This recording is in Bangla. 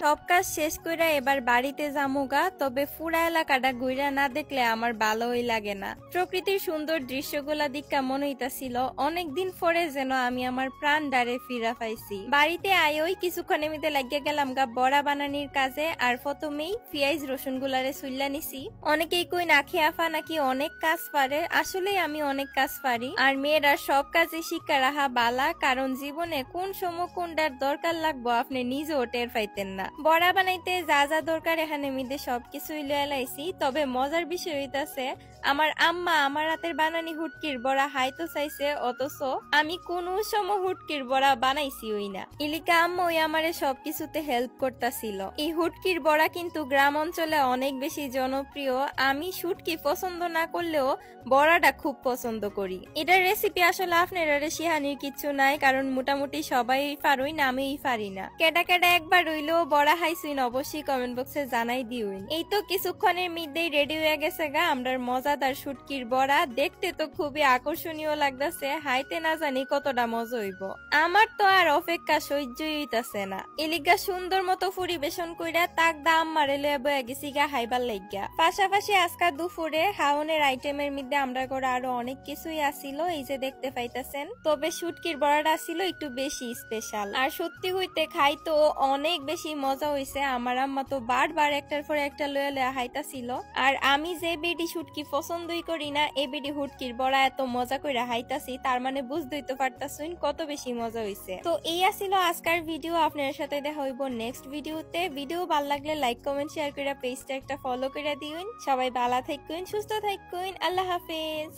সব কাজ শেষ কইরা এবার বাড়িতে যামুগা, তবে পুরা এলাকাটা ঘুরা না দেখলে আমার ভালোই লাগে না। প্রকৃতির সুন্দর দৃশ্যগুলা দিক্কা মনে হইতাছিল অনেকদিন পরে যেন আমি আমার প্রাণ ডারে ফিরা পাইছি। বাড়িতে আইওই কিছুক্ষণ এমনিতে লাগিয়ে গেলাম গা বড়া বানানির কাজে, আর প্রথমেই পেঁয়াজ রসুন গুলারে সুইলা নিছি। অনেকেই কই নাকি আফা নাকি অনেক কাজ পারে, আসলে আমি অনেক কাজ পারি, আর মেয়েরা সব কাজে শিক্ষা রাখা বালা, কারণ জীবনে কোন সময় কোনটার দরকার লাগবো আপনি নিজেও টের পাইতেন না। বড়া বানাইতে যা যা দরকার এখানে মিদে সবকিছুই লয়ে লাইছি। তবে মজার বিষয় হইতাছে আমার আম্মা আমার হাতের বানানি হুটকির বড়া হাইতো চাইছে, অথচ আমি কোন সময় হুটকির বড়া বানাইছি ওই না। ইলিকা আম্মা ওই আমারে সবকিছুতে হেল্প করতাছিল। এই হুটকির বড়া কিন্তু গ্রাম অঞ্চলে অনেক বেশি জনপ্রিয়। আমি শুটকি পছন্দ না করলেও বড়াটা খুব পছন্দ করি। এটার রেসিপি আসলে আপনারা শিহানির কিচ্ছু নাই, কারণ মোটামুটি সবাই পারই না, আমিই পারি না। কেডা কেডা একবার রইলেও বড়া হাইছুইন অবশ্যই কমেন্ট বক্সে জানাই দিউইন। এই তো কিছুক্ষণের মধ্যেই রেডি হয়ে গেছে গা আমরার মজাদার শুটকির বড়া। দেখতে তো খুবই আকর্ষণীয় লাগতেছে, হাইতে না জানি কতটা মজা হইব। আমার তো আর অপেক্ষা সহ্যই হইতাছে না। এলিগা সুন্দর মতো পরিবেশন কইরা তাক দাম মারে লয়ে বয়ে গেছি গা হাইবার লাগিয়া। পাশাপাশি আজকা দুপুরে হাওনের আইটেমের মধ্যে আমরা করে আরো অনেক কিছুই আসিল, এই যে দেখতে পাইতাছেন। তবে শুটকির বড়াটা ছিল একটু বেশি স্পেশাল, আর সত্যি হইতে খাইতো অনেক বেশি মজা হইছে। আমার আম্মা তো বারবার একটার পর একটা লয়ে লয়ে হাইতাছিল, আর আমি যে বেডি শুটকি পছন্দই করি না এই বেডি হুটকির বড়া এত মজা কইরা হাইতাছি, তার মানে বুঝতেই তো পারতাছুন কত বেশি মজা হইছে। তো এই আসিল আজকের ভিডিও, আপনার সাথে দেখা হইব নেক্সট ভিডিওতে। ভিডিও ভালো লাগলে লাইক কমেন্ট শেয়ার কইরা পেজটা একটা ফলো কইরা দিউন। সবাই ভালো থাকুন, সুস্থ থাকুন, আল্লাহ হাফেজ।